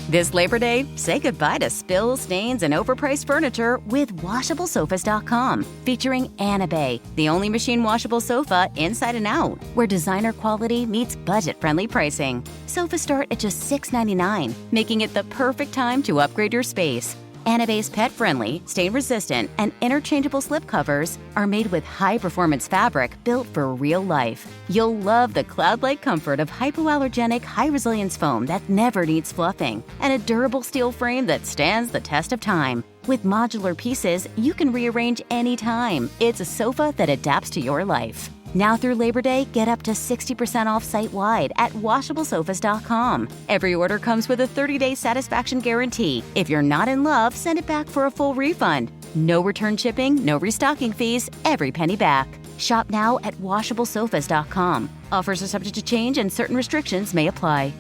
This Labor Day, say goodbye to spills, stains, and overpriced furniture with WashableSofas.com, featuring Anabay, the only machine washable sofa inside and out, where designer quality meets budget-friendly pricing. Sofas start at just $6.99, making it the perfect time to upgrade your space. Anabay's pet-friendly, stain-resistant, and interchangeable slipcovers are made with high-performance fabric built for real life. You'll love the cloud-like comfort of hypoallergenic, high-resilience foam that never needs fluffing, and a durable steel frame that stands the test of time. With modular pieces, you can rearrange anytime. It's a sofa that adapts to your life. Now through Labor Day, get up to 60% off site-wide at WashableSofas.com. Every order comes with a 30-day satisfaction guarantee. If you're not in love, send it back for a full refund. No return shipping, no restocking fees, every penny back. Shop now at WashableSofas.com. Offers are subject to change and certain restrictions may apply.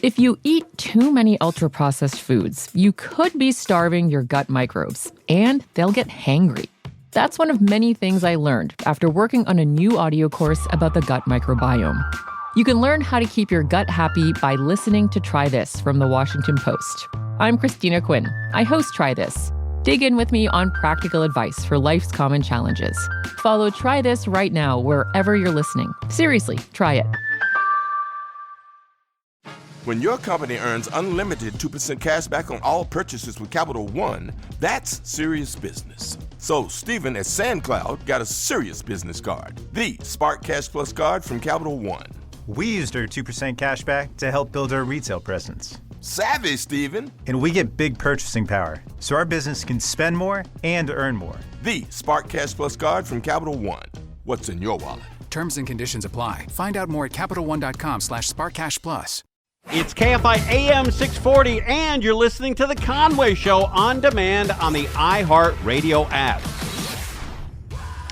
If you eat too many ultra-processed foods, you could be starving your gut microbes, and they'll get hangry. That's one of many things I learned after working on a new audio course about the gut microbiome. You can learn how to keep your gut happy by listening to Try This from the Washington Post. I'm Christina Quinn. I host Try This. Dig in with me on practical advice for life's common challenges. Follow Try This right now wherever you're listening. Seriously, try it. When your company earns unlimited 2% cash back on all purchases with Capital One, that's serious business. So Stephen at SandCloud got a serious business card, the Spark Cash Plus card from Capital One. We used our 2% cash back to help build our retail presence. Savvy, Stephen. And we get big purchasing power, so our business can spend more and earn more. The Spark Cash Plus card from Capital One. What's in your wallet? Terms and conditions apply. Find out more at CapitalOne.com/SparkCashPlus. It's KFI AM 640, and you're listening to The Conway Show on demand on the iHeartRadio app.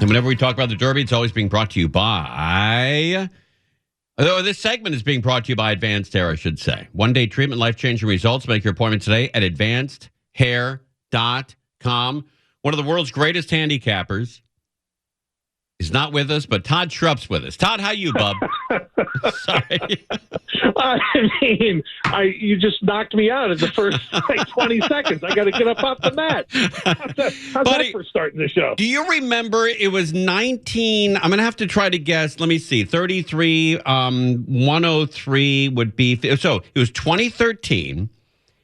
And whenever we talk about the Derby, it's always being brought to you by... this segment is being brought to you by Advanced Hair, I should say. One-day treatment, life-changing results. Make your appointment today at advancedhair.com. One of the world's greatest handicappers. He's not with us, but Todd Schrupp's with us. Todd, how you, bub? Sorry. You just knocked me out in the first 20 seconds. I got to get up off the mat. How's that for starting the show? Do you remember it was 19? I'm going to have to try to guess. Let me see. 33, 103 would be. So it was 2013.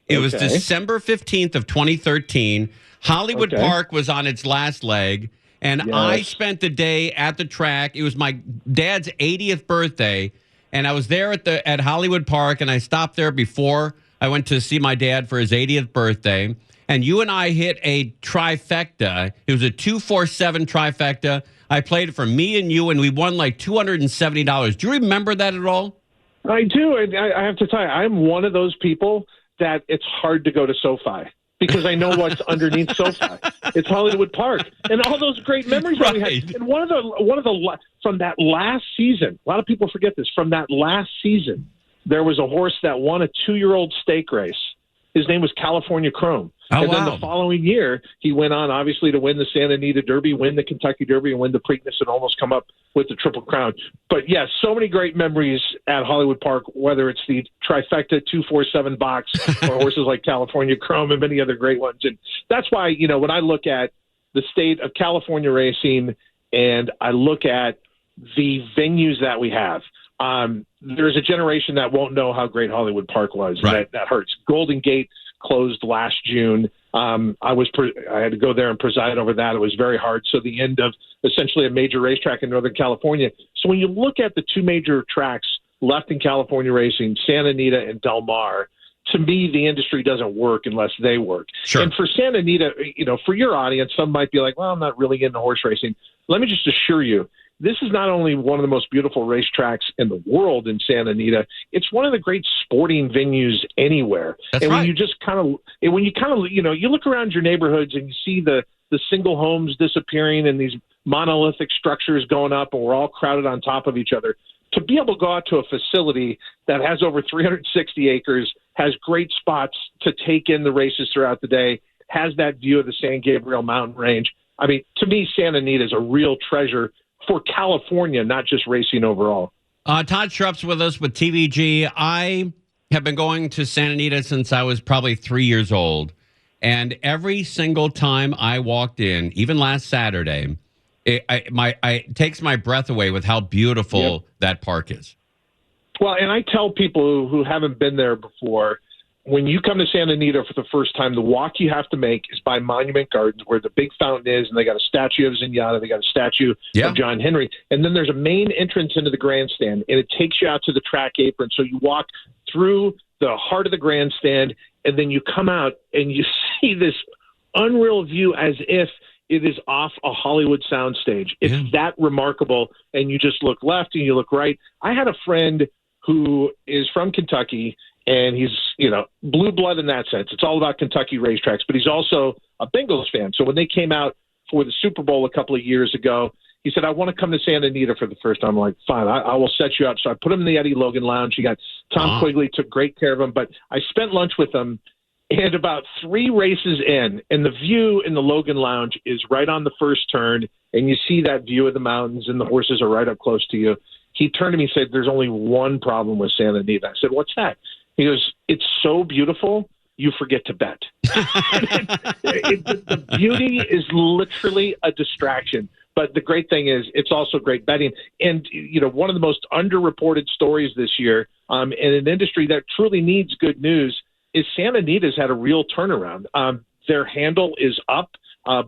It was December 15th of 2013. Hollywood Park was on its last leg. And I spent the day at the track. It was my dad's 80th birthday, and I was there at Hollywood Park, and I stopped there before I went to see my dad for his 80th birthday. And you and I hit a trifecta. It was a 2-4-7 trifecta. I played it for me and you, and we won like $270. Do you remember that at all? I do. I have to tell you, I'm one of those people that it's hard to go to SoFi. Because I know what's underneath SoFi. It's Hollywood Park, and all those great memories that we had. And one of the from that last season, a lot of people forget this. From that last season, there was a horse that won a 2-year-old stake race. His name was California Chrome. Oh, and then the following year, he went on, obviously, to win the Santa Anita Derby, win the Kentucky Derby, and win the Preakness, and almost come up with the Triple Crown. But, yes, so many great memories at Hollywood Park, whether it's the trifecta 2-4-7 box or horses like California Chrome and many other great ones. And that's why, when I look at the state of California racing and I look at the venues that we have, there's a generation that won't know how great Hollywood Park was. Right. That hurts. Golden Gate closed last June. I had to go there and preside over that. It was very hard. So the end of essentially a major racetrack in Northern California. So when you look at the two major tracks left in California racing, Santa Anita and Del Mar, to me, the industry doesn't work unless they work. Sure. And for Santa Anita, for your audience, some might be like, well, I'm not really into horse racing. Let me just assure you, this is not only one of the most beautiful racetracks in the world in Santa Anita, it's one of the great sporting venues anywhere. That's and right. when you look around your neighborhoods and you see the single homes disappearing and these monolithic structures going up and we're all crowded on top of each other, to be able to go out to a facility that has over 360 acres, has great spots to take in the races throughout the day, has that view of the San Gabriel mountain range. I mean, to me, Santa Anita is a real treasure for California, not just racing overall. Todd Schrupp's with us with TVG. I have been going to Santa Anita since I was probably 3 years old. And every single time I walked in, even last Saturday, it takes my breath away with how beautiful that park is. Well, and I tell people who haven't been there before, when you come to Santa Anita for the first time, the walk you have to make is by Monument Gardens, where the big fountain is, and they got a statue of Zenyatta, they got a statue of John Henry, and then there's a main entrance into the grandstand, and it takes you out to the track apron. So you walk through the heart of the grandstand, and then you come out and you see this unreal view as if it is off a Hollywood soundstage. It's that remarkable, and you just look left and you look right. I had a friend who is from Kentucky, and he's, blue blood in that sense. It's all about Kentucky racetracks, but he's also a Bengals fan. So when they came out for the Super Bowl a couple of years ago, he said, I want to come to Santa Anita for the first time. I'm like, fine, I will set you up. So I put him in the Eddie Logan Lounge. He got Tom Quigley, took great care of him, but I spent lunch with him, and about 3 races in, and the view in the Logan Lounge is right on the first turn, and you see that view of the mountains, and the horses are right up close to you. He turned to me and said, there's only one problem with Santa Anita. I said, what's that? He goes, it's so beautiful, you forget to bet. The beauty is literally a distraction. But the great thing is it's also great betting. And, one of the most underreported stories this year in an industry that truly needs good news is Santa Anita's had a real turnaround. Their handle is up.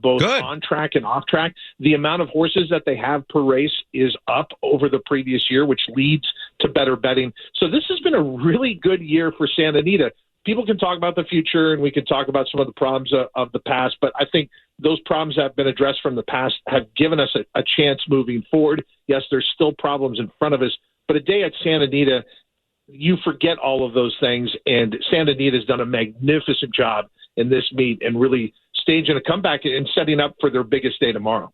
Both on track and off track. The amount of horses that they have per race is up over the previous year, which leads to better betting. So this has been a really good year for Santa Anita. People can talk about the future, and we can talk about some of the problems of the past, but I think those problems that have been addressed from the past have given us a chance moving forward. Yes, there's still problems in front of us, but a day at Santa Anita, you forget all of those things, and Santa Anita has done a magnificent job in this meet and really staging a comeback and setting up for their biggest day tomorrow.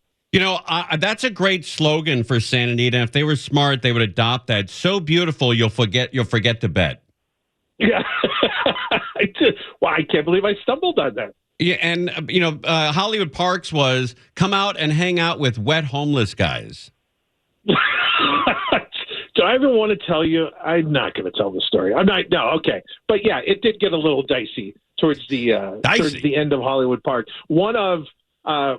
That's a great slogan for Santa Anita. If they were smart, they would adopt that. So beautiful, you'll forget to bet. Yeah. Well, I can't believe I stumbled on that. Yeah, and, Hollywood Parks was come out and hang out with wet homeless guys. Do I even want to tell you? I'm not going to tell the story. I'm not. No, okay. But, yeah, it did get a little dicey towards the end of Hollywood Park. One of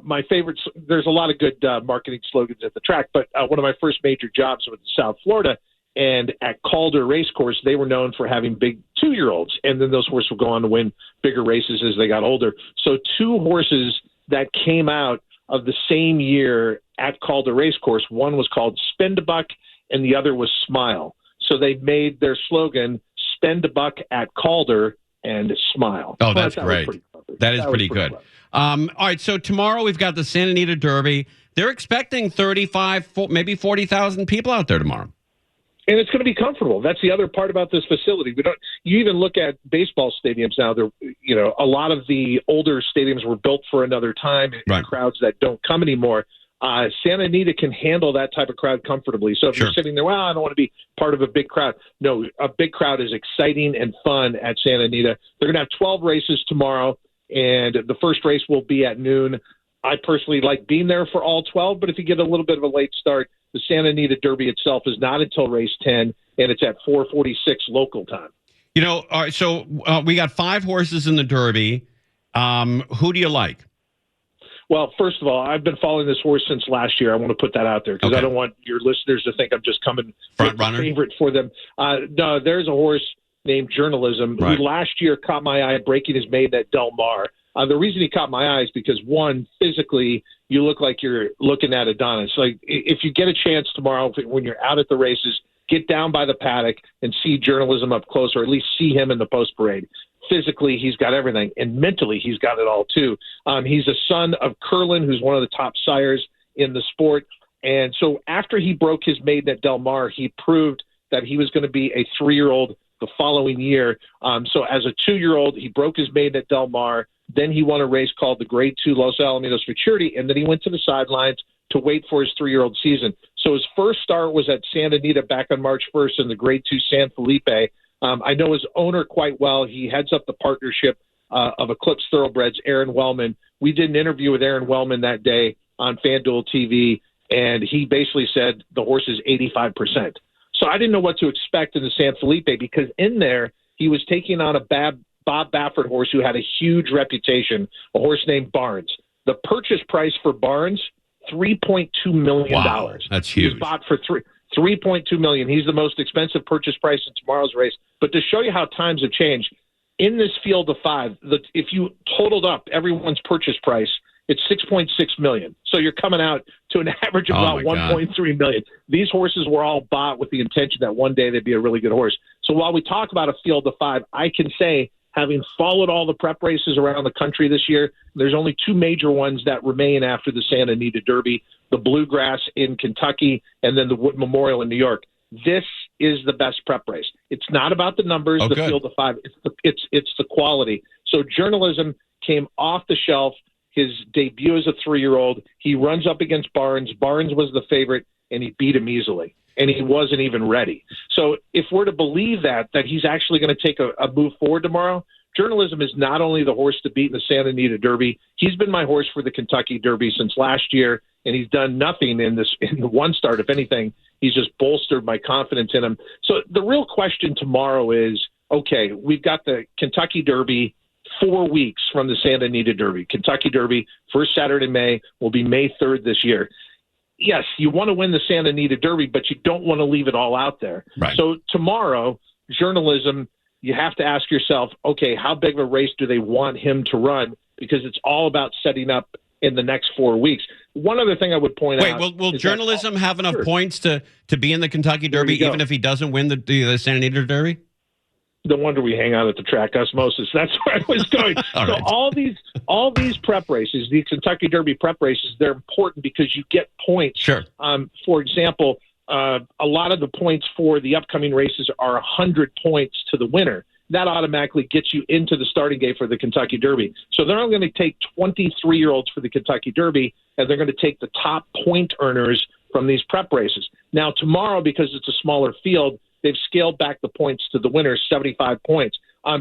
my favorites, there's a lot of good marketing slogans at the track, but one of my first major jobs was in South Florida, and at Calder Racecourse, they were known for having big 2-year-olds, and then those horses would go on to win bigger races as they got older. So 2 horses that came out of the same year at Calder Racecourse, one was called Spend a Buck, and the other was Smile. So they made their slogan, Spend a Buck at Calder and Smile. Oh, that's great. That is pretty good. All right, so tomorrow we've got the Santa Anita Derby. They're expecting 35, maybe 40,000 people out there tomorrow. And it's going to be comfortable. That's the other part about this facility. You even look at baseball stadiums now. A lot of the older stadiums were built for another time, and crowds that don't come anymore. Santa Anita can handle that type of crowd comfortably. So if you're sitting there, I don't want to be part of a big crowd. No, a big crowd is exciting and fun at Santa Anita. They're going to have 12 races tomorrow, and the first race will be at noon. I personally like being there for all 12, but if you get a little bit of a late start, the Santa Anita Derby itself is not until race 10, and it's at 4:46 local time. All right, so we got 5 horses in the Derby. Who do you like? Well, first of all, I've been following this horse since last year. I want to put that out there because I don't want your listeners to think I'm just coming front runner favorite for them. No, there's a horse named Journalism who last year caught my eye breaking his maiden at Del Mar. The reason he caught my eye is because, one, physically, you look like you're looking at Adonis. Like, if you get a chance tomorrow when you're out at the races, get down by the paddock and see Journalism up close, or at least see him in the post parade. Physically, he's got everything, and mentally, he's got it all too. He's a son of Curlin, who's one of the top sires in the sport. And so after he broke his maiden at Del Mar, he proved that he was going to be a 3-year-old the following year. So as a 2-year-old, he broke his maiden at Del Mar. Then he won a race called the Grade 2 Los Alamitos Futurity, and then he went to the sidelines to wait for his 3-year-old season. So his first start was at Santa Anita back on March 1st in the Grade 2 San Felipe. I know his owner quite well. He heads up the partnership of Eclipse Thoroughbreds, Aaron Wellman. We did an interview with Aaron Wellman that day on FanDuel TV, and he basically said the horse is 85%. So I didn't know what to expect in the San Felipe because in there He was taking on a Bob Baffert horse who had a huge reputation, a horse named Barnes. The purchase price for Barnes, $3.2 million. Wow, that's huge. He was bought for $3.2 million. He's the most expensive purchase price in tomorrow's race. But to show you how times have changed, in this field of 5, if you totaled up everyone's purchase price, it's $6.6 million. So you're coming out to an average of about $1.3 million. These horses were all bought with the intention that one day they'd be a really good horse. So while we talk about a field of 5, I can say, having followed all the prep races around the country this year, there's only 2 major ones that remain after the Santa Anita Derby, the Bluegrass in Kentucky and then the Wood Memorial in New York. This is the best prep race. It's not about the numbers, the field of 5. It's the quality. So Journalism came off the shelf. His debut as a 3-year-old. He runs up against Barnes. Barnes was the favorite, and he beat him easily. And he wasn't even ready. So if we're to believe that he's actually going to take a move forward tomorrow, Journalism is not only the horse to beat in the Santa Anita Derby. He's been my horse for the Kentucky Derby since last year, and he's done nothing in the one start. If anything, he's just bolstered my confidence in him. So the real question tomorrow is, okay, we've got the Kentucky Derby 4 weeks from the Santa Anita Derby. Kentucky Derby, first Saturday in May, will be May 3rd this year. Yes, you want to win the Santa Anita Derby, but you don't want to leave it all out there. Right. So tomorrow, Journalism, you have to ask yourself, okay, how big of a race do they want him to run? Because it's all about setting up in the next 4 weeks. One other thing I would point out. Wait, will Journalism have enough points to be in the Kentucky Derby even if he doesn't win the Santa Anita Derby? No wonder we hang out at the track, osmosis. That's where I was going. Right. all these prep races, the Kentucky Derby prep races, they're important because you get points. Sure. For example, a lot of the points for the upcoming races are 100 points to the winner. That automatically gets you into the starting gate for the Kentucky Derby. So they're only going to take 23-year-olds for the Kentucky Derby, and they're going to take the top point earners from these prep races. Now, tomorrow, because it's a smaller field, they've scaled back the points to the winners, 75 points.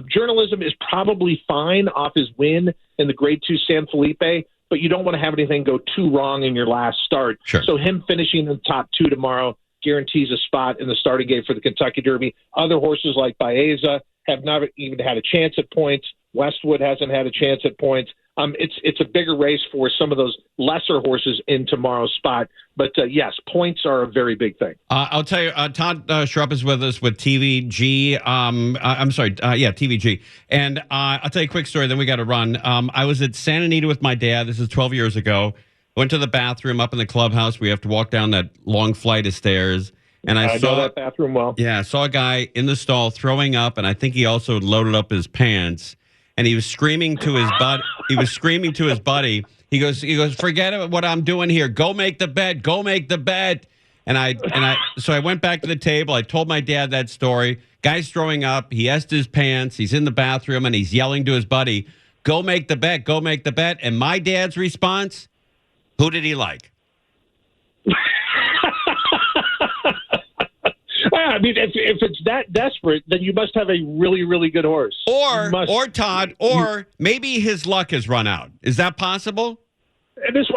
Journalism is probably fine off his win in the Grade 2 San Felipe, but you don't want to have anything go too wrong in your last start. Sure. So him finishing in the top 2 tomorrow guarantees a spot in the starting gate for the Kentucky Derby. Other horses like Baeza have not even had a chance at points. Westwood hasn't had a chance at points. It's a bigger race for some of those lesser horses in tomorrow's spot. But, yes, points are a very big thing. I'll tell you, Todd Schrupp is with us with TVG. TVG. And I'll tell you a quick story, then we got to run. I was at Santa Anita with my dad. This is 12 years ago. Went to the bathroom up in the clubhouse. We have to walk down that long flight of stairs. And I saw know that bathroom well. Yeah, I saw a guy in the stall throwing up, and I think he also loaded up his pants. And he was screaming to his buddy. He goes, forget what I'm doing here. Go make the bed. Go make the bed. So I went back to the table. I told my dad that story. Guy's throwing up. He asked his pants. He's in the bathroom, and he's yelling to his buddy, go make the bed. Go make the bed. And my dad's response, who did he like? I mean, if it's that desperate, then you must have a really, really good horse. Maybe his luck has run out. Is that possible? There's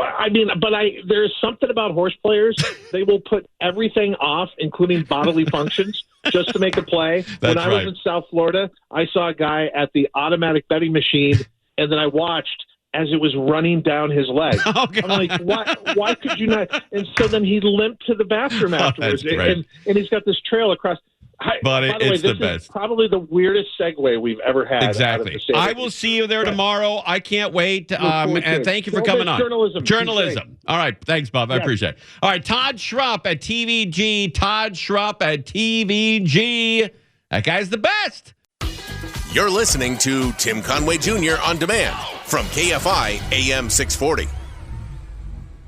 something about horse players. They will put everything off, including bodily functions, just to make a play. When I was in South Florida, I saw a guy at the automatic betting machine, and then I watched as it was running down his leg. Oh, I'm like, why could you not? And so then he limped to the bathroom afterwards. And he's got this trail across. But by the way, this is probably the weirdest segue we've ever had. Exactly. I will see you there tomorrow. I can't wait. And thank you for coming on. Journalism. All right. Thanks, Bob. I appreciate it. All right. Todd Schrupp at TVG. Todd Schrupp at TVG. That guy's the best. You're listening to Tim Conway Jr. on demand from KFI AM 640.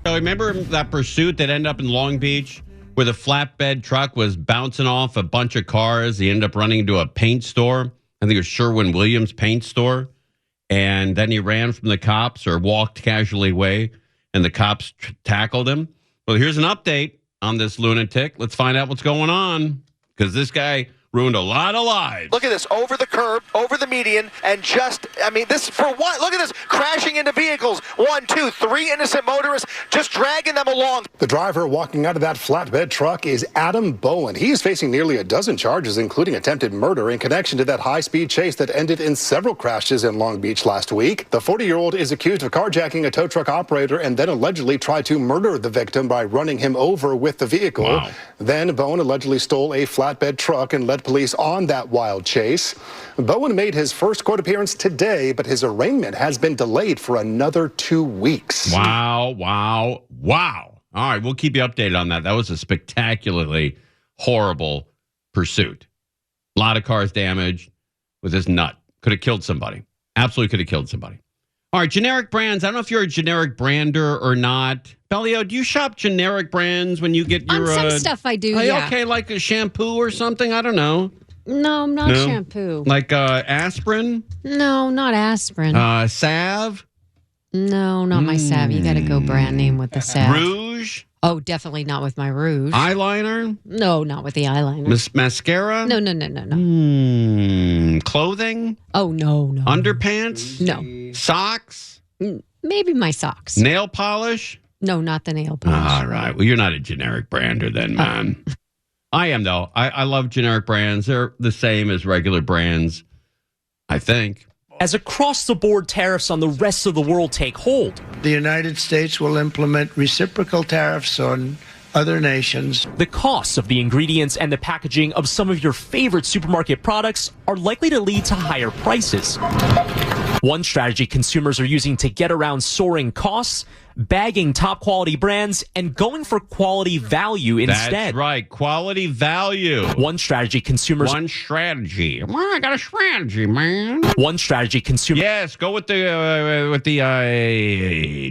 So remember that pursuit that ended up in Long Beach where the flatbed truck was bouncing off a bunch of cars? He ended up running into a paint store. I think it was Sherwin-Williams paint store. And then he ran from the cops or walked casually away, and the cops tackled him. Well, here's an update on this lunatic. Let's find out what's going on, because this guy ruined a lot of lives. Look at this, over the curb, over the median, and this for what? Look at this, crashing into vehicles. 1, 2, 3 innocent motorists just dragging them along. The driver walking out of that flatbed truck is Adam Bowen. He is facing nearly a dozen charges, including attempted murder in connection to that high-speed chase that ended in several crashes in Long Beach last week. The 40-year-old is accused of carjacking a tow truck operator and then allegedly tried to murder the victim by running him over with the vehicle. Wow. Then Bowen allegedly stole a flatbed truck and led police on that wild chase. Bowen made his first court appearance today, but his arraignment has been delayed for another 2 weeks. Wow. All right, we'll keep you updated on that. That was a spectacularly horrible pursuit. A lot of cars damaged with this nut. Could have killed somebody. Absolutely could have killed somebody. All right, generic brands. I don't know if you're a generic brander or not. Bellio, do you shop generic brands when you get your... On some stuff I do, yeah. Okay, like a shampoo or something? I don't know. No, not shampoo. Like aspirin? No, not aspirin. Salve? No, not my salve. You got to go brand name with the salve. Rouge? Oh, definitely not with my rouge. Eyeliner? No, not with the eyeliner. Mascara? No. Clothing? Oh, no. Underpants? No. Socks? Maybe my socks. Nail polish? No, not the nail polish. All right. Well, you're not a generic brander then, man. I am, though. I love generic brands. They're the same as regular brands, I think. As across-the-board tariffs on the rest of the world take hold, the United States will implement reciprocal tariffs on other nations. The costs of the ingredients and the packaging of some of your favorite supermarket products are likely to lead to higher prices. One strategy consumers are using to get around soaring costs: bagging top-quality brands and going for quality value instead. That's right, quality value. One strategy consumers... One strategy. Well, I got a strategy, man. One strategy consumers... Yes, go with the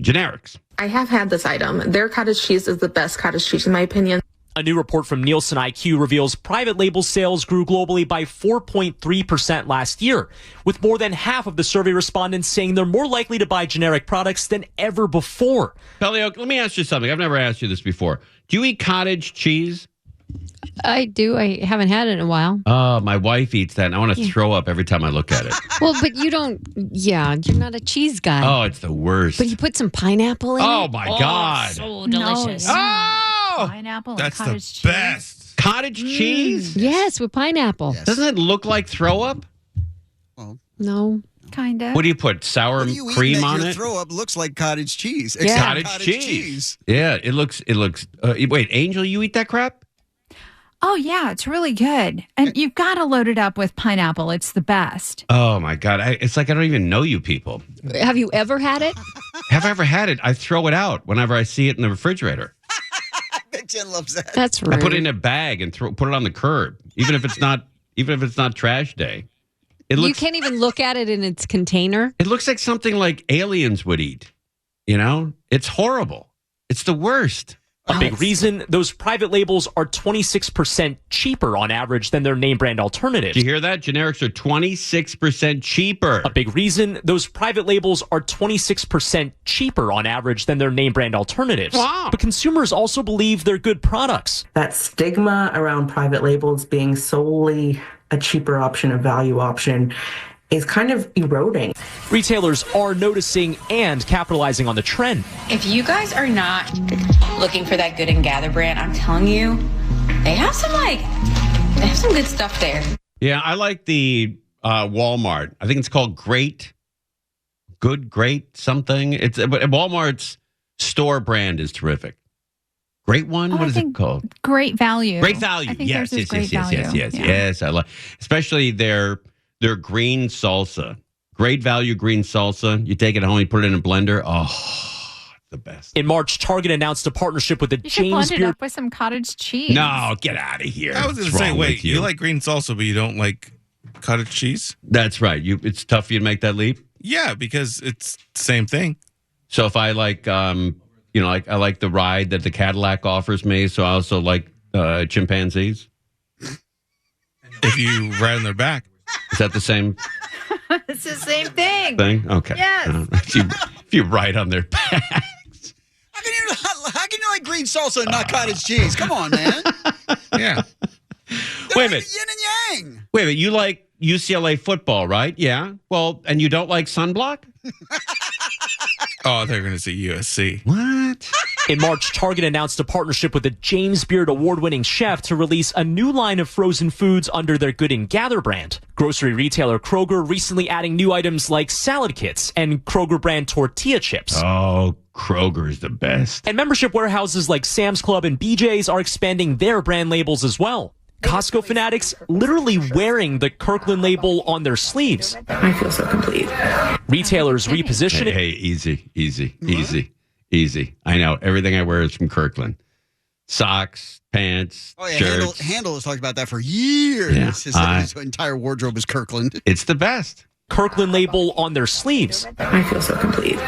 generics. I have had this item. Their cottage cheese is the best cottage cheese, in my opinion. A new report from Nielsen IQ reveals private label sales grew globally by 4.3% last year, with more than half of the survey respondents saying they're more likely to buy generic products than ever before. Bellio, let me ask you something. I've never asked you this before. Do you eat cottage cheese? I do. I haven't had it in a while. Oh, my wife eats that, and I want to throw up every time I look at it. Well, but you don't... Yeah, you're not a cheese guy. Oh, it's the worst. But you put some pineapple in it? Oh, my God. So delicious. Pineapple That's and cottage the cheese. best. Cottage cheese? Yes, with pineapple. Yes. Doesn't it look like throw up? Well, no. Kind of. What do you put? Sour cream on it? Throw up looks like cottage cheese. Yeah. Cottage cheese. Yeah, it looks. Wait, Angel, you eat that crap? Oh, yeah, it's really good. And you've got to load it up with pineapple. It's the best. Oh, my God. It's like I don't even know you people. Have you ever had it? Have I ever had it? I throw it out whenever I see it in the refrigerator. I bet Jen loves that. That's rude. I put it in a bag and put it on the curb, even if it's not trash day. You can't even look at it in its container. It looks like something like aliens would eat. You know, it's horrible. It's the worst. A big reason those private labels are 26% cheaper on average than their name brand alternatives. Did you hear that? Generics are 26% cheaper. A big reason those private labels are 26% cheaper on average than their name brand alternatives. Wow. But consumers also believe they're good products. That stigma around private labels being solely a cheaper option, a value option, is kind of eroding. Retailers are noticing and capitalizing on the trend. If you guys are not looking for that Good and Gather brand, I'm telling you, they have some good stuff there. Yeah, I like the Walmart. I think it's called Great something. But Walmart's store brand is terrific. Great one? What is it called? Great value. Great value. I think Yes. Yeah. I love, especially their green salsa. Great value green salsa. You take it home, you put it in a blender. Oh, the best. In March, Target announced a partnership with the You should James blend it Beard. up with some cottage cheese. No, get out of here. I was going to What's say, wrong wait, with you like green salsa, but you don't like cottage cheese? That's right. It's tough for you to make that leap? Yeah, because it's the same thing. So if I like, I like the ride that the Cadillac offers me, so I also like chimpanzees. If you ride on their back. Is that the same It's the same thing. thing? Okay. Yes. If you ride on their backs. How can you like green salsa and not cottage cheese? Come on, man. Yeah. Wait a minute. Yin and yang. Wait a minute. You like UCLA football, right? Yeah. Well, and you don't like sunblock? Oh, they're going to say USC. What? In March, Target announced a partnership with a James Beard award-winning chef to release a new line of frozen foods under their Good and Gather brand. Grocery retailer Kroger recently adding new items like salad kits and Kroger brand tortilla chips. Oh, Kroger's the best. And membership warehouses like Sam's Club and BJ's are expanding their brand labels as well. Costco fanatics literally wearing the Kirkland label on their sleeves. I feel so complete. Retailers repositioning. Hey, easy. I know. Everything I wear is from Kirkland. Socks, pants, Oh, yeah. shirts. Handle has talked about that for years. Yeah, His entire wardrobe is Kirkland. It's the best. Kirkland label on their sleeves. I feel so complete.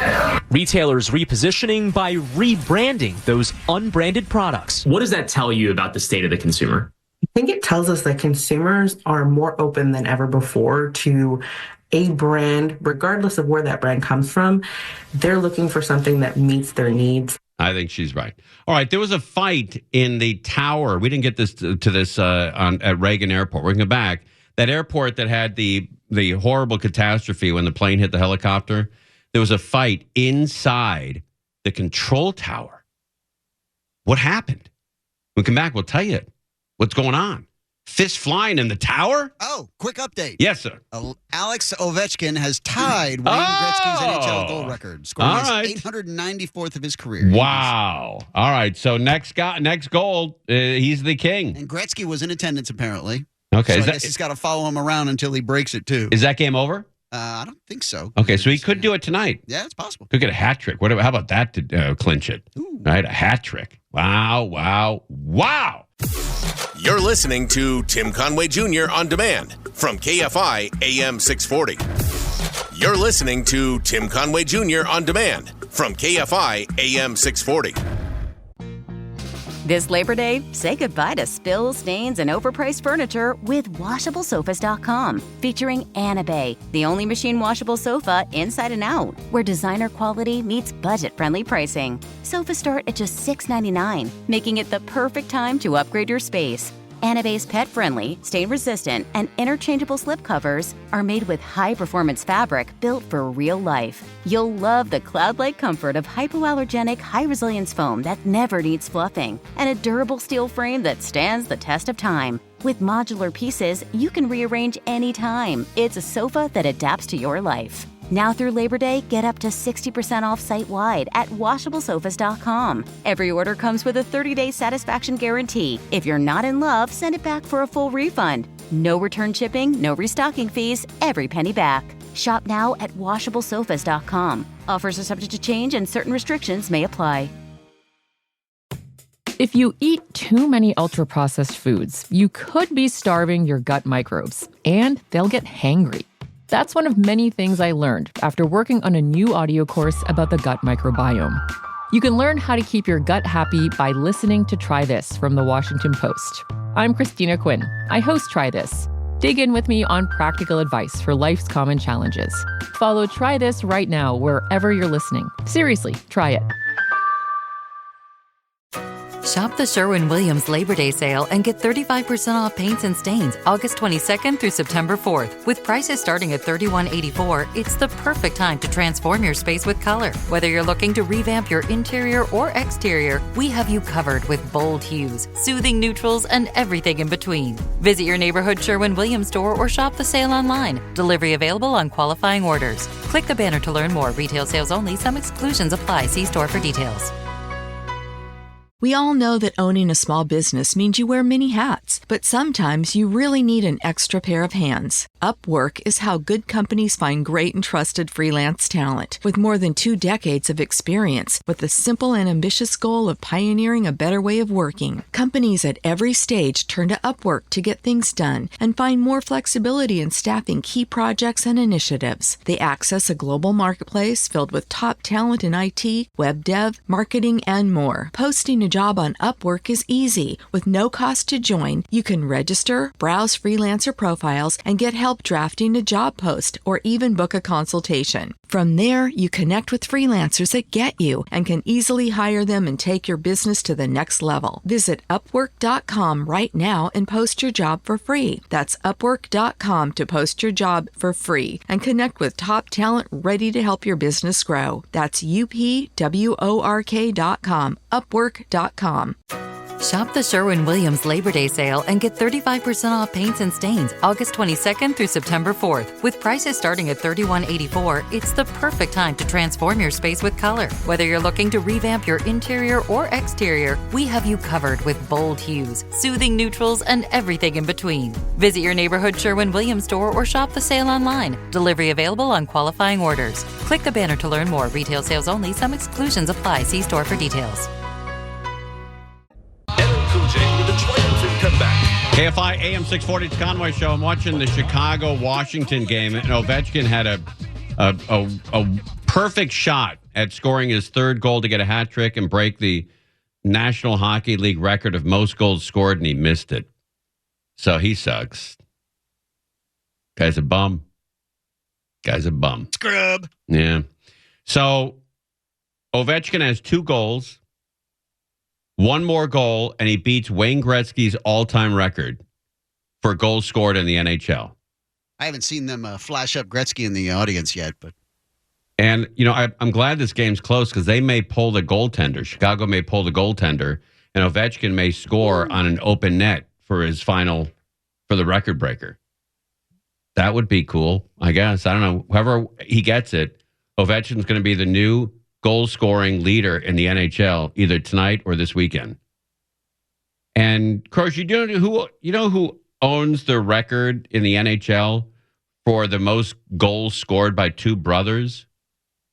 Retailers repositioning by rebranding those unbranded products. What does that tell you about the state of the consumer? I think it tells us that consumers are more open than ever before to a brand, regardless of where that brand comes from. They're looking for something that meets their needs. I think she's right. All right, there was a fight in the tower. We didn't get this to this at Reagan Airport. We're going to go back. That airport that had the horrible catastrophe when the plane hit the helicopter, there was a fight inside the control tower. What happened? When we come back, we'll tell you what's going on. Fist flying in the tower? Oh, quick update. Yes, sir. Alex Ovechkin has tied Wayne Gretzky's NHL goal record, scoring his 894th of his career. Wow. All right, so next goal, he's the king. And Gretzky was in attendance, apparently. Okay. So I guess he's got to follow him around until he breaks it, too. Is that game over? I don't think so. Okay, so he could do it tonight. Yeah, it's possible. Could get a hat trick. How about that to clinch it? Ooh. Right, a hat trick. Wow. You're listening to Tim Conway Jr. on demand from KFI AM 640. You're listening to Tim Conway Jr. on demand from KFI AM 640. This Labor Day, say goodbye to spills, stains, and overpriced furniture with WashableSofas.com. Featuring Anabay, the only machine washable sofa inside and out, where designer quality meets budget-friendly pricing. Sofas start at just $6.99, making it the perfect time to upgrade your space. Anabay's pet-friendly, stain-resistant, and interchangeable slipcovers are made with high-performance fabric built for real life. You'll love the cloud-like comfort of hypoallergenic, high-resilience foam that never needs fluffing, and a durable steel frame that stands the test of time. With modular pieces, you can rearrange anytime. It's a sofa that adapts to your life. Now through Labor Day, get up to 60% off site-wide at WashableSofas.com. Every order comes with a 30-day satisfaction guarantee. If you're not in love, send it back for a full refund. No return shipping, no restocking fees, every penny back. Shop now at WashableSofas.com. Offers are subject to change and certain restrictions may apply. If you eat too many ultra-processed foods, you could be starving your gut microbes, and they'll get hangry. That's one of many things I learned after working on a new audio course about the gut microbiome. You can learn how to keep your gut happy by listening to Try This from The Washington Post. I'm Christina Quinn. I host Try This. Dig in with me on practical advice for life's common challenges. Follow Try This right now wherever you're listening. Seriously, try it. Shop the Sherwin-Williams Labor Day sale and get 35% off paints and stains August 22nd through September 4th. With prices starting at $31.84, it's the perfect time to transform your space with color. Whether you're looking to revamp your interior or exterior, we have you covered with bold hues, soothing neutrals, and everything in between. Visit your neighborhood Sherwin-Williams store or shop the sale online. Delivery available on qualifying orders. Click the banner to learn more. Retail sales only. Some exclusions apply. See store for details. We all know that owning a small business means you wear many hats, but sometimes you really need an extra pair of hands. Upwork is how good companies find great and trusted freelance talent. With more than 2 decades of experience, with the simple and ambitious goal of pioneering a better way of working, companies at every stage turn to Upwork to get things done and find more flexibility in staffing key projects and initiatives. They access a global marketplace filled with top talent in IT, web dev, marketing, and more. Posting a job on Upwork is easy. With no cost to join, you can register, browse freelancer profiles, and get help drafting a job post or even book a consultation. From there, you connect with freelancers that get you and can easily hire them and take your business to the next level. Visit Upwork.com right now and post your job for free. That's Upwork.com to post your job for free and connect with top talent ready to help your business grow. That's UPWORK.com, Upwork.com. Shop the Sherwin-Williams Labor Day sale and get 35% off paints and stains August 22nd through September 4th. With prices starting at $31.84, it's the perfect time to transform your space with color. Whether you're looking to revamp your interior or exterior, we have you covered with bold hues, soothing neutrals, and everything in between. Visit your neighborhood Sherwin-Williams store or shop the sale online. Delivery available on qualifying orders. Click the banner to learn more. Retail sales only. Some exclusions apply. See store for details. KFI AM 640, it's Conway Show. I'm watching the Chicago-Washington game, and Ovechkin had a perfect shot at scoring his third goal to get a hat trick and break the National Hockey League record of most goals scored, and he missed it. So he sucks. Guy's a bum. Scrub. Yeah. So Ovechkin has 2 goals. One more goal, and he beats Wayne Gretzky's all-time record for goals scored in the NHL. I haven't seen them flash up Gretzky in the audience yet, but. And, I'm glad this game's close because they may pull the goaltender. Chicago may pull the goaltender, and Ovechkin may score on an open net for the record breaker. That would be cool, I guess. I don't know. However he gets it, Ovechkin's going to be the new goal-scoring leader in the NHL either tonight or this weekend. And, of course, you know who owns the record in the NHL for the most goals scored by 2 brothers?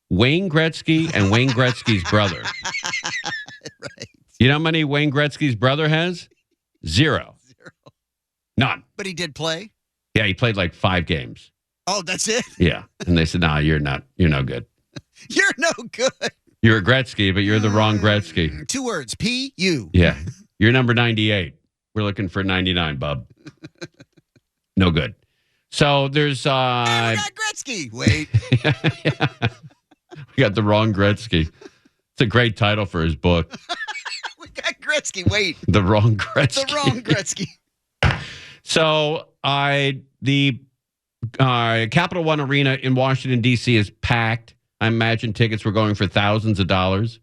Wayne Gretzky and Wayne Gretzky's brother. Right. You know how many Wayne Gretzky's brother has? 0. None. But he did play? Yeah, he played like 5 games. Oh, that's it? Yeah. And they said, no, you're no good. You're no good. You're a Gretzky, but you're the wrong Gretzky. 2 words, P-U. Yeah. You're number 98. We're looking for 99, bub. No good. So there's... we got Gretzky. Wait. Yeah. We got the wrong Gretzky. It's a great title for his book. We got Gretzky. Wait. The wrong Gretzky. The wrong Gretzky. So the Capital One Arena in Washington, D.C. is packed. I imagine tickets were going for thousands of dollars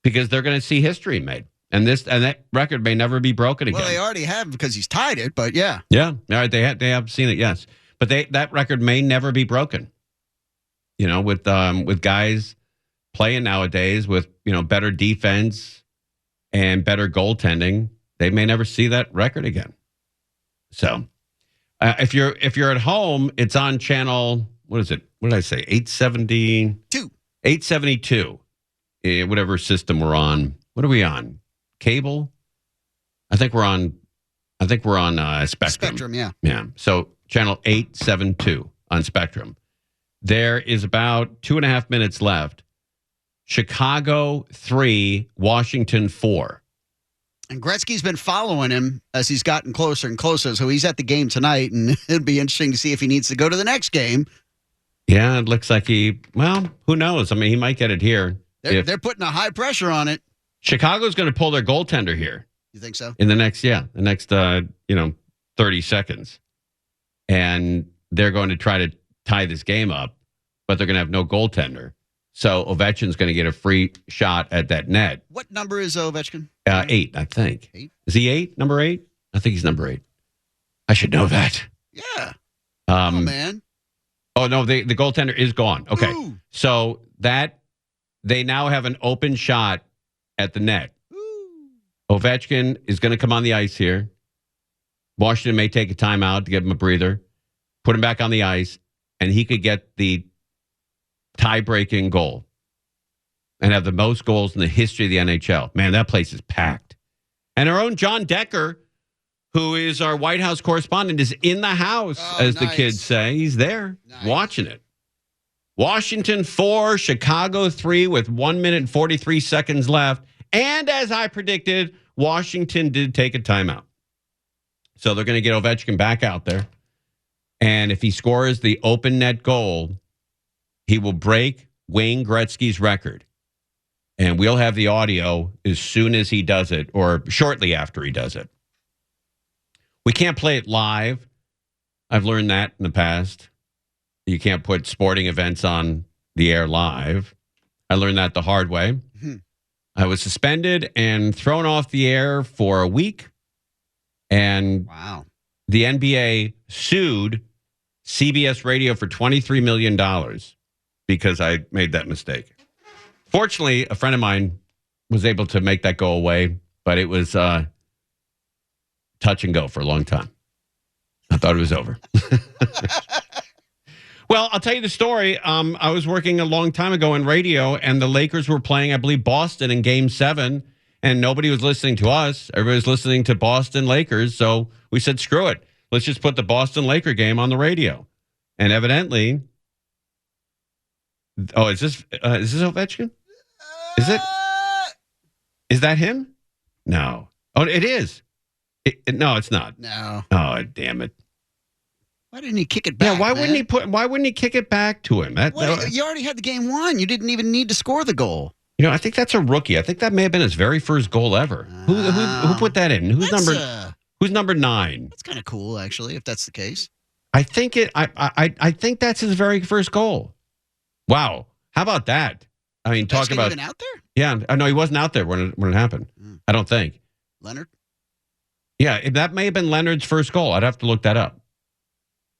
because they're going to see history made. And that record may never be broken again. Well, they already have because he's tied it, but yeah. Yeah. All right. They have seen it, yes. But that record may never be broken. With guys playing nowadays with, better defense and better goaltending, they may never see that record again. So if you're at home, it's on channel, what is it? What did I say? 872. 872. Whatever system we're on. What are we on? Cable? I think we're on Spectrum. Spectrum, yeah. Yeah. So channel 872 on Spectrum. There is about 2.5 minutes left. Chicago 3, Washington 4. And Gretzky's been following him as he's gotten closer and closer. So he's at the game tonight, and it'll be interesting to see if he needs to go to the next game. Yeah, it looks like who knows? I mean, he might get it here. They're putting a high pressure on it. Chicago's going to pull their goaltender here. You think so? In the next 30 seconds. And they're going to try to tie this game up, but they're going to have no goaltender. So Ovechkin's going to get a free shot at that net. What number is Ovechkin? 8, I think. 8? Is he 8? Number 8? I think he's number 8. I should know that. Yeah. Oh, man. Oh, no, the goaltender is gone. Okay. Ooh. So they now have an open shot at the net. Ooh. Ovechkin is going to come on the ice here. Washington may take a timeout to give him a breather, put him back on the ice, and he could get the tie-breaking goal and have the most goals in the history of the NHL. Man, that place is packed. And our own John Decker, who is our White House correspondent, is in the house, as the kids say. He's there watching it. Washington 4, Chicago 3 with 1 minute and 43 seconds left. And as I predicted, Washington did take a timeout. So they're going to get Ovechkin back out there. And if he scores the open net goal, he will break Wayne Gretzky's record. And we'll have the audio as soon as he does it or shortly after he does it. We can't play it live. I've learned that in the past. You can't put sporting events on the air live. I learned that the hard way. Mm-hmm. I was suspended and thrown off the air for a week. And the NBA sued CBS Radio for $23 million because I made that mistake. Fortunately, a friend of mine was able to make that go away, but it was touch and go for a long time. I thought it was over. Well, I'll tell you the story. I was working a long time ago in radio, and the Lakers were playing, I believe, Boston in Game 7, and nobody was listening to us. Everybody was listening to Boston Lakers, so we said, screw it. Let's just put the Boston Laker game on the radio. And evidently, is this Ovechkin? Is it? Is that him? No. Oh, it is. No, it's not. No. Oh, damn it. Why didn't he kick it back? Yeah, why wouldn't he kick it back to him? You already had the game won. You didn't even need to score the goal. I think that's a rookie. I think that may have been his very first goal ever. Who put that in? Who's number 9? That's kind of cool, actually, if that's the case. I think I think that's his very first goal. Wow. How about that? I mean, talk about even out there? Yeah, I know he wasn't out there when it happened. I don't think. Leonard? Yeah, that may have been Leonard's first goal. I'd have to look that up.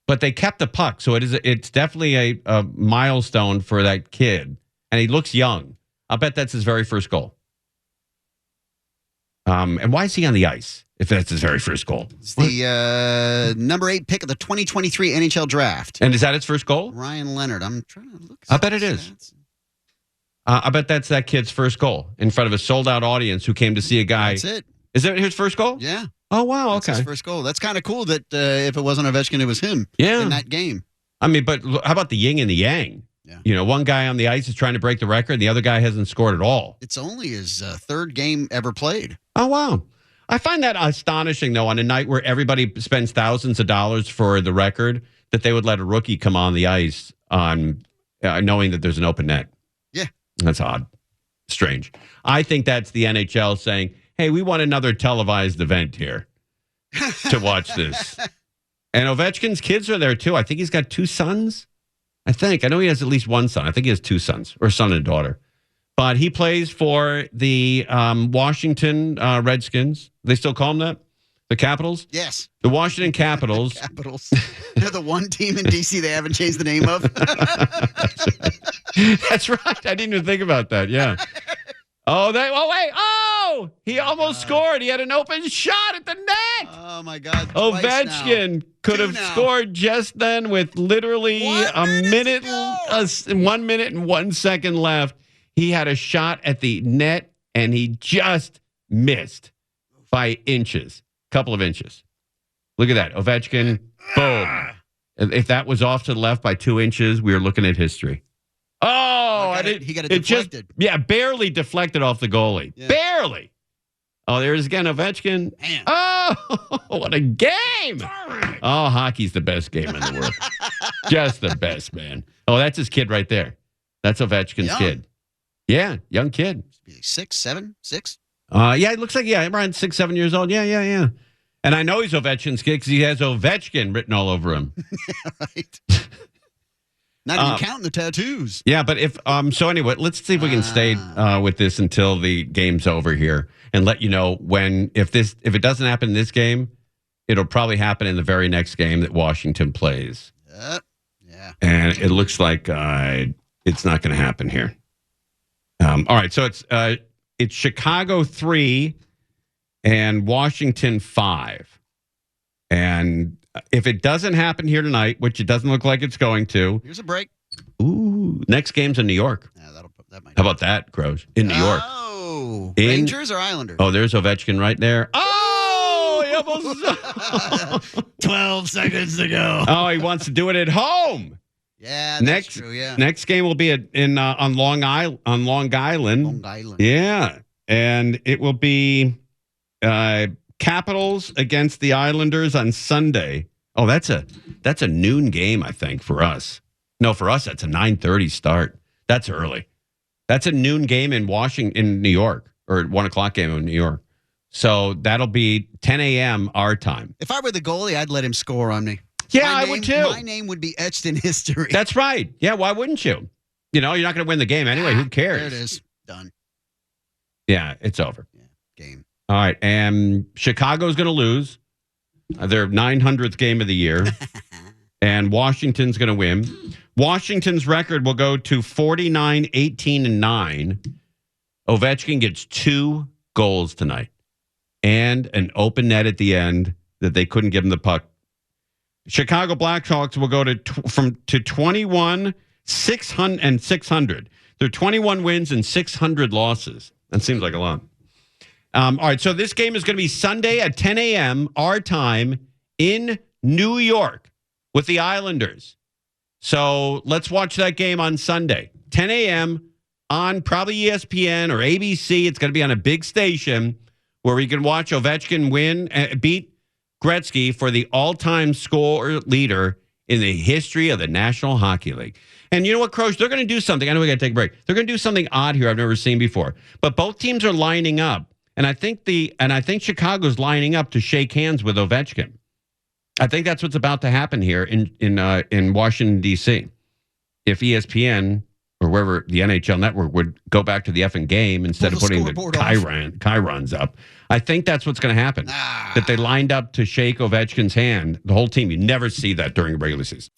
But they kept the puck, so it's definitely a milestone for that kid. And he looks young. I'll bet that's his very first goal. And why is he on the ice if that's his very first goal? It's the number 8 pick of the 2023 NHL draft. And is that his first goal? Ryan Leonard. I'm trying to look. I bet it is. I bet that's that kid's first goal in front of a sold-out audience who came to see a guy. That's it. Is that his first goal? Yeah. Oh, wow. That's okay. his first goal. That's kind of cool that if it wasn't Ovechkin, it was him in that game. I mean, but how about the yin and the yang? Yeah. One guy on the ice is trying to break the record. The other guy hasn't scored at all. It's only his third game ever played. Oh, wow. I find that astonishing, though, on a night where everybody spends thousands of dollars for the record, that they would let a rookie come on the ice on knowing that there's an open net. Yeah. That's odd. Strange. I think that's the NHL saying, hey, we want another televised event here to watch this. And Ovechkin's kids are there, too. I think he's got 2 sons. I know he has at least 1 son. I think he has 2 sons, or son and daughter. But he plays for the Washington Redskins. They still call them that? The Capitals? Yes. The Washington Capitals. Capitals. They're the one team in D.C. they haven't changed the name of. That's right. I didn't even think about that. Yeah. He almost scored. He had an open shot at the net. Oh, my God. Ovechkin could have scored just then with literally 1 minute and 1 second left. He had a shot at the net, and he just missed by inches. Couple of inches. Look at that. Ovechkin, boom. If that was off to the left by 2 inches, we were looking at history. Oh, he got it deflected. Barely deflected off the goalie. Yeah. Barely. Oh, there's again Ovechkin. Man. Oh, what a game. Sorry. Oh, hockey's the best game in the world. Just the best, man. Oh, that's his kid right there. That's Ovechkin's kid. Yeah, young kid. 6, 7, 6? Yeah, it looks like, around 6, 7 years old. Yeah. And I know he's Ovechkin's kid because he has Ovechkin written all over him. Right. Not even counting the tattoos. Yeah, but so anyway, let's see if we can stay with this until the game's over here and let you know if it doesn't happen in this game, it'll probably happen in the very next game that Washington plays. Yeah. And it looks like it's not going to happen here. All right, so it's Chicago 3 and Washington 5. And if it doesn't happen here tonight, which it doesn't look like it's going to. Here's a break. Ooh, next game's in New York. Yeah, that might. How about that, Gross? In New York. Oh, Rangers or Islanders? Oh, there's Ovechkin right there. Oh, he almost 12 seconds to go. Oh, he wants to do it at home. Yeah, that's true. Yeah. Next game will be on Long Island. Long Island. Yeah, and it will be Capitals against the Islanders on Sunday. Oh, that's a noon game, I think, for us. No, for us, that's a 9:30 start. That's early. That's a noon game in New York, or 1 o'clock game in New York. So that'll be 10 a.m. our time. If I were the goalie, I'd let him score on me. Yeah, I would too. My name would be etched in history. That's right. Yeah, why wouldn't you? You're not going to win the game anyway. Who cares? There it is. Done. Yeah, it's over. Yeah, game. All right, and Chicago's going to lose their 900th game of the year, and Washington's going to win. Washington's record will go to 49, 18, and 9. Ovechkin gets 2 goals tonight and an open net at the end that they couldn't give him the puck. Chicago Blackhawks will go to 21, 600 and 600. They're 21 wins and 600 losses. That seems like a lot. All right, so this game is going to be Sunday at 10 a.m. our time in New York with the Islanders. So let's watch that game on Sunday, 10 a.m. on probably ESPN or ABC. It's going to be on a big station where we can watch Ovechkin beat Gretzky for the all-time score leader in the history of the National Hockey League. And you know what, Croce? They're going to do something. I know we got to take a break. They're going to do something odd here I've never seen before. But both teams are lining up, and I think Chicago's lining up to shake hands with Ovechkin. I think that's what's about to happen here in Washington, D.C. If ESPN or wherever the NHL network would go back to the effing game instead of putting the chyrons up. I think that's what's going to happen. That they lined up to shake Ovechkin's hand, the whole team. You never see that during a regular season.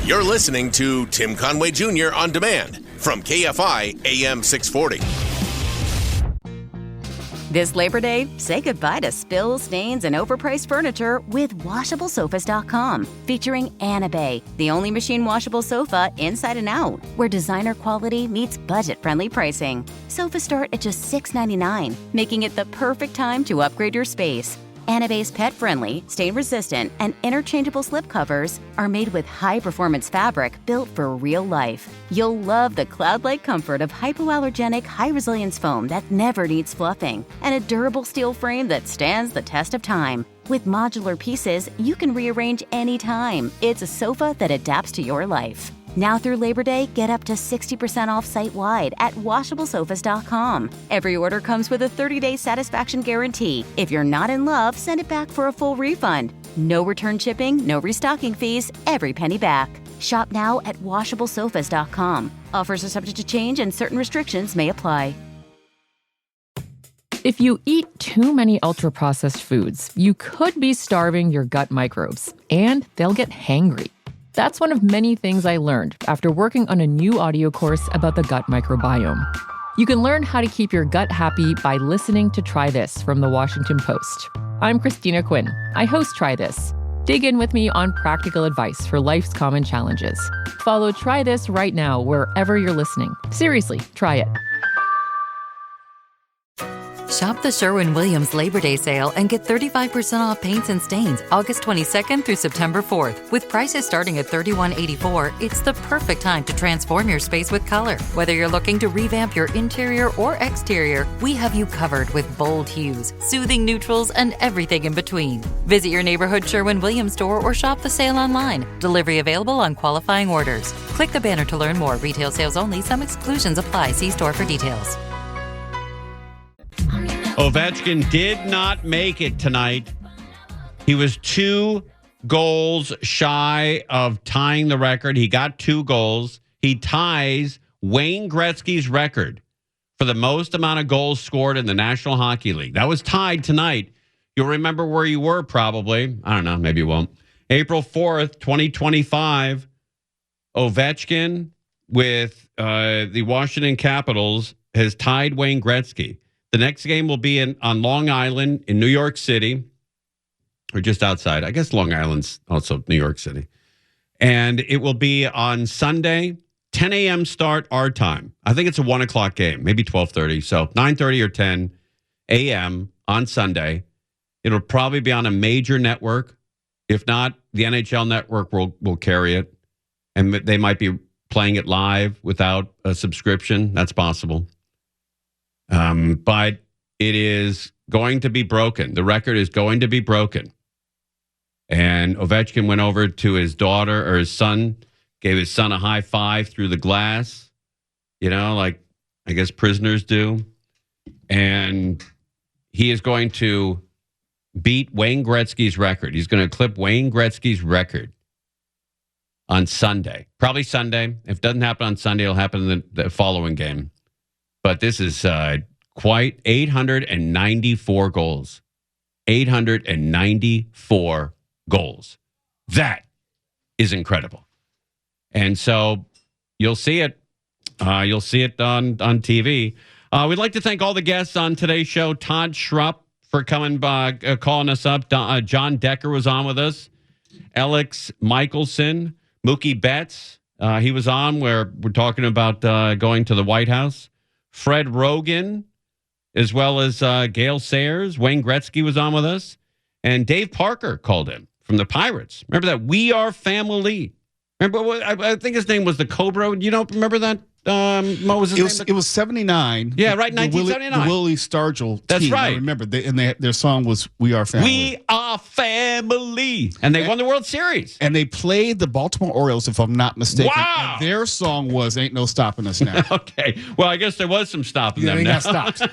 You're listening to Tim Conway Jr. on demand from KFI AM 640. This Labor Day, say goodbye to spills, stains, and overpriced furniture with WashableSofas.com. Featuring Anabay, the only machine washable sofa inside and out, where designer quality meets budget-friendly pricing. Sofas start at just $6.99, making it the perfect time to upgrade your space. Anabay's pet-friendly, stain-resistant, and interchangeable slipcovers are made with high-performance fabric built for real life. You'll love the cloud-like comfort of hypoallergenic, high-resilience foam that never needs fluffing, and a durable steel frame that stands the test of time. With modular pieces, you can rearrange anytime. It's a sofa that adapts to your life. Now through Labor Day, get up to 60% off site-wide at WashableSofas.com. Every order comes with a 30-day satisfaction guarantee. If you're not in love, send it back for a full refund. No return shipping, no restocking fees, every penny back. Shop now at WashableSofas.com. Offers are subject to change and certain restrictions may apply. If you eat too many ultra-processed foods, you could be starving your gut microbes, and they'll get hangry. That's one of many things I learned after working on a new audio course about the gut microbiome. You can learn how to keep your gut happy by listening to Try This from the Washington Post. I'm Christina Quinn. I host Try This. Dig in with me on practical advice for life's common challenges. Follow Try This right now wherever you're listening. Seriously, try it. Shop the Sherwin-Williams Labor Day sale and get 35% off paints and stains August 22nd through September 4th. With prices starting at $31.84, it's the perfect time to transform your space with color. Whether you're looking to revamp your interior or exterior, we have you covered with bold hues, soothing neutrals, and everything in between. Visit your neighborhood Sherwin-Williams store or shop the sale online. Delivery available on qualifying orders. Click the banner to learn more. Retail sales only. Some exclusions apply. See store for details. Ovechkin did not make it tonight. He was 2 goals shy of tying the record. He got 2 goals. He ties Wayne Gretzky's record for the most amount of goals scored in the National Hockey League. That was tied tonight. You'll remember where you were probably. I don't know. Maybe you won't. April 4th, 2025, Ovechkin with the Washington Capitals has tied Wayne Gretzky. The next game will be on Long Island in New York City, or just outside. I guess Long Island's also New York City. And it will be on Sunday, 10 a.m. start our time. I think it's a 1 o'clock game, maybe 12:30. So 9:30 or 10 a.m. on Sunday. It'll probably be on a major network. If not, the NHL network will carry it. And they might be playing it live without a subscription. That's possible. But it is going to be broken. The record is going to be broken. And Ovechkin went over to his daughter or his son Gave his son a high five through the glass, like I guess prisoners do. And he is going to beat Wayne Gretzky's record. He's going to clip Wayne Gretzky's record on Sunday. Probably Sunday. If it doesn't happen on Sunday, it'll happen in the following game. But this is quite 894 goals. 894 goals. That is incredible. And so you'll see it. You'll see it on TV. We'd like to thank all the guests on today's show. Todd Schrupp for coming by, calling us up. John Decker was on with us. Alex Michelson, Mookie Betts. He was on where we're talking about going to the White House. Fred Rogan, as well as Gail Sayers. Wayne Gretzky was on with us. And Dave Parker called in from the Pirates. Remember that? We Are Family. Remember what I think his name was the Cobra. You don't remember that? What was his name? It was 79. Yeah, right, 1979. The Willie Stargell team. That's right. I remember. Their song was We Are Family. We Are Family. And they won the World Series. And they played the Baltimore Orioles, if I'm not mistaken. Wow. And their song was Ain't No Stopping Us Now. Okay. Well, I guess there was some stopping them they now. got stopped.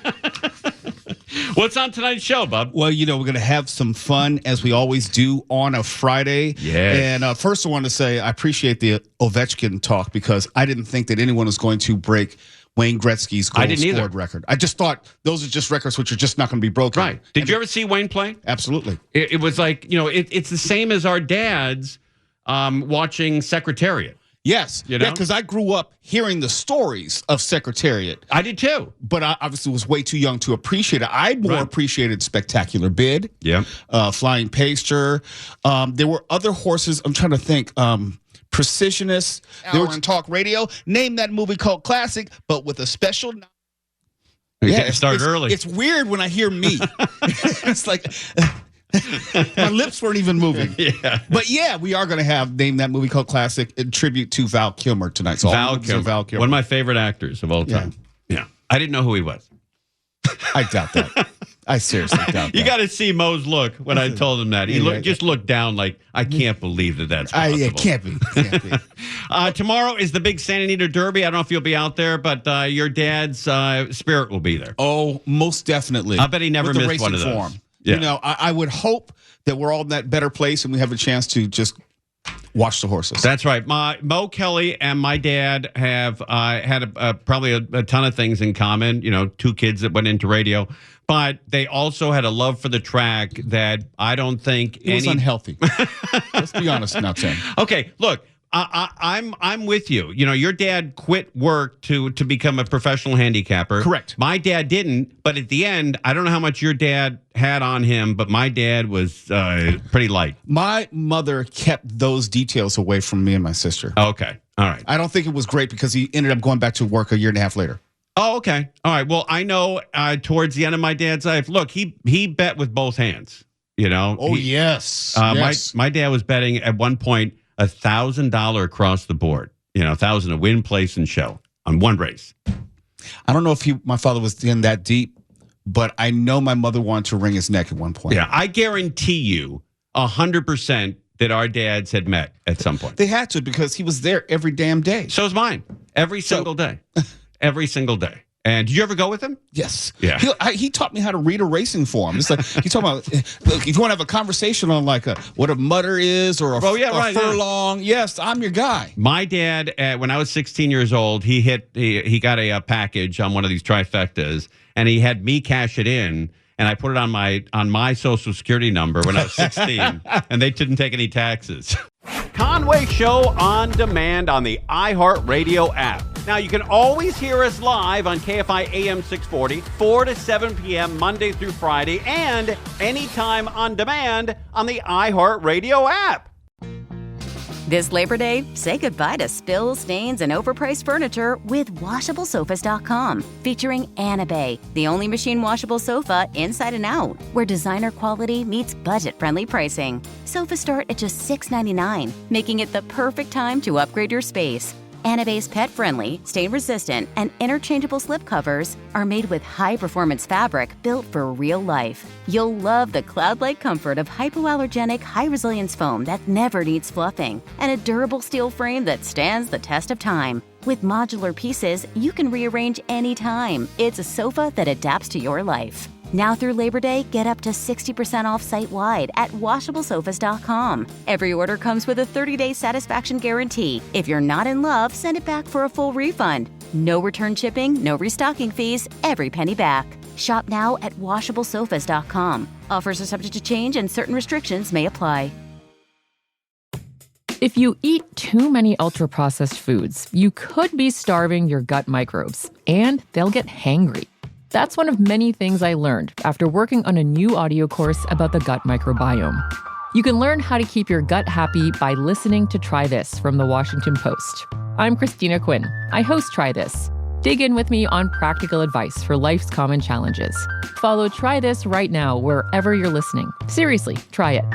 What's on tonight's show, Bub? Well, we're going to have some fun, as we always do on a Friday. Yes. And first I want to say I appreciate the Ovechkin talk, because I didn't think that anyone was going to break Wayne Gretzky's goal scored record. I just thought those are just records which are just not going to be broken. Right. Did you ever see Wayne play? Absolutely. It was like, it's the same as our dads watching Secretariat. Yes. Because I grew up hearing the stories of Secretariat. I did too. But I obviously was way too young to appreciate it. I more appreciated Spectacular Bid. Yeah. Flying Paster. There were other horses. I'm trying to think. Precisionist. They were on talk radio. Name that movie called Classic, but with a special. Start early. It's weird when I hear me. It's like. My lips weren't even moving. Yeah. But we are going to have Name That Movie Called Classic in tribute to Val Kilmer tonight. So Val Kilmer. One of my favorite actors of all time. Yeah. I didn't know who he was. I doubt that. I seriously doubt that. You got to see Mo's look when I told him that. He just looked down like, I can't believe that's possible. It can't be. Tomorrow is the big Santa Anita Derby. I don't know if you'll be out there, but your dad's spirit will be there. Oh, most definitely. I bet he never missed one of those. Form. Yeah. I would hope that we're all in that better place and we have a chance to just watch the horses. That's right. Mo Kelly and my dad have had probably a ton of things in common. Two kids that went into radio, but they also had a love for the track that I don't think it was unhealthy. Let's be honest now, Tim. Okay, look. I'm with you. Your dad quit work to become a professional handicapper. Correct. My dad didn't, but at the end, I don't know how much your dad had on him, but my dad was pretty light. My mother kept those details away from me and my sister. Okay. All right. I don't think it was great because he ended up going back to work a year and a half later. Oh, okay. All right. Well, I know towards the end of my dad's life, look, he bet with both hands, Oh, yes. Yes. My dad was betting at one point $1,000 across the board, $1,000 to win, place, and show on one race. I don't know if my father was in that deep, but I know my mother wanted to wring his neck at one point. Yeah, I guarantee you 100% that our dads had met at some point. They had to, because he was there every damn day. So is mine. Every single day. Every single day. And did you ever go with him? Yes. Yeah. He taught me how to read a racing form. It's like he talking about, look, if you want to have a conversation on what a mutter is or a furlong, yes, I'm your guy. My dad, when I was 16 years old, he got a package on one of these trifectas, and he had me cash it in, and I put it on my Social Security number when I was 16, and they didn't take any taxes. Conway Show on demand on the iHeartRadio app. Now, you can always hear us live on KFI AM 640, 4 to 7 p.m. Monday through Friday, and anytime on demand on the iHeartRadio app. This Labor Day, say goodbye to spills, stains, and overpriced furniture with WashableSofas.com. Featuring Anna Bay, the only machine washable sofa inside and out, where designer quality meets budget-friendly pricing. Sofas start at just $6.99, making it the perfect time to upgrade your space. Anabe's pet-friendly, stain-resistant, and interchangeable slip covers are made with high-performance fabric built for real life. You'll love the cloud-like comfort of hypoallergenic, high-resilience foam that never needs fluffing, and a durable steel frame that stands the test of time. With modular pieces, you can rearrange anytime. It's a sofa that adapts to your life. Now through Labor Day, get up to 60% off site-wide at washablesofas.com. Every order comes with a 30-day satisfaction guarantee. If you're not in love, send it back for a full refund. No return shipping, no restocking fees, every penny back. Shop now at washablesofas.com. Offers are subject to change and certain restrictions may apply. If you eat too many ultra-processed foods, you could be starving your gut microbes, and they'll get hangry. That's one of many things I learned after working on a new audio course about the gut microbiome. You can learn how to keep your gut happy by listening to Try This from the Washington Post. I'm Christina Quinn. I host Try This. Dig in with me on practical advice for life's common challenges. Follow Try This right now wherever you're listening. Seriously, try it.